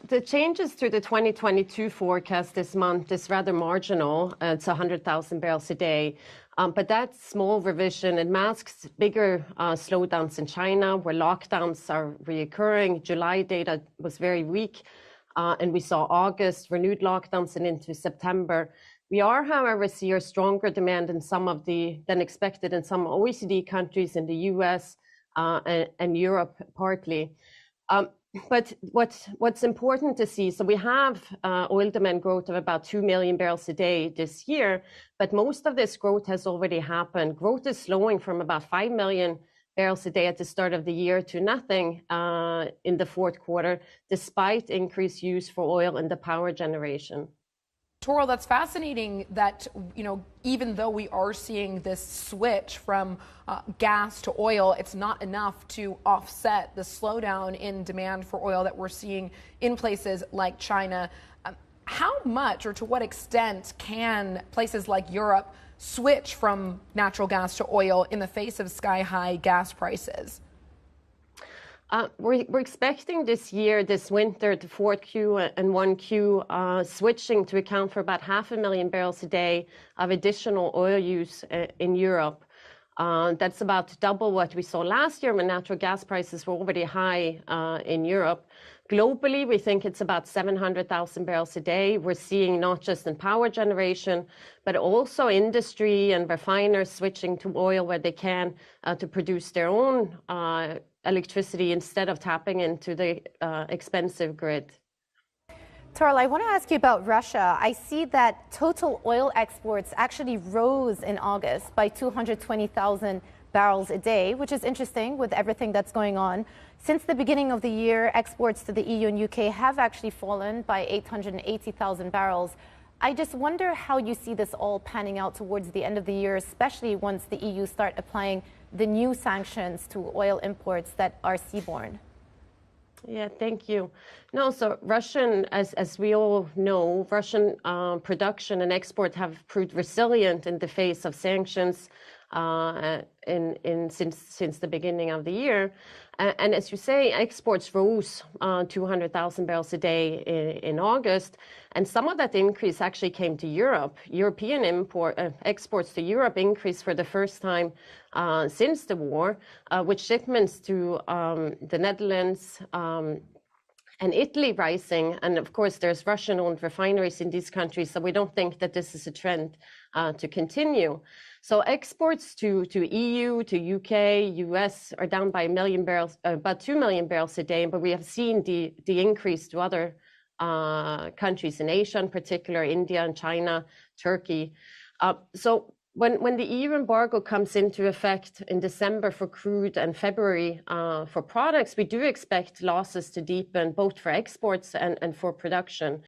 The changes to the 2022 forecast this month is rather marginal. It's 100,000 barrels a day. But that small revision, it masks bigger slowdowns in China, where lockdowns are reoccurring. July data was very weak, and we saw August renewed lockdowns and into September. We are, however, seeing stronger demand than expected in some OECD countries, in the US and Europe partly. But what's important to see, so we have oil demand growth of about 2 million barrels a day this year, but most of this growth has already happened. Growth is slowing from about 5 million barrels a day at the start of the year to nothing in the fourth quarter, despite increased use for oil in the power generation. Toril, that's fascinating that, even though we are seeing this switch from gas to oil, it's not enough to offset the slowdown in demand for oil that we're seeing in places like China. How much or to what extent can places like Europe switch from natural gas to oil in the face of sky-high gas prices? We're expecting this year, this winter, the 4Q and 1Q, switching to account for about 500,000 barrels a day of additional oil use in Europe. That's about double what we saw last year when natural gas prices were already high in Europe. Globally, we think it's about 700,000 barrels a day. We're seeing not just in power generation, but also industry and refiners switching to oil where they can to produce their own electricity instead of tapping into the expensive grid. Toril, I want to ask you about Russia. I see that total oil exports actually rose in August by 220,000 barrels a day, which is interesting with everything that's going on. Since the beginning of the year, exports to the EU and UK have actually fallen by 880,000 barrels. I just wonder how you see this all panning out towards the end of the year, especially once the EU start applying the new sanctions to oil imports that are seaborne. Yeah, thank you. No, so as we all know, Russian production and export have proved resilient in the face of sanctions since the beginning of the year. And as you say, exports rose 200,000 barrels a day in August. And some of that increase actually came to Europe. European exports to Europe increased for the first time since the war, with shipments to the Netherlands and Italy rising. And of course, there's Russian-owned refineries in these countries, so we don't think that this is a trend to continue. So exports to EU, to UK, US are down by about 2 million barrels a day, but we have seen the increase to other countries in Asia, in particular, India and China, Turkey. So when the EU embargo comes into effect in December for crude and February for products, we do expect losses to deepen both for exports and for production.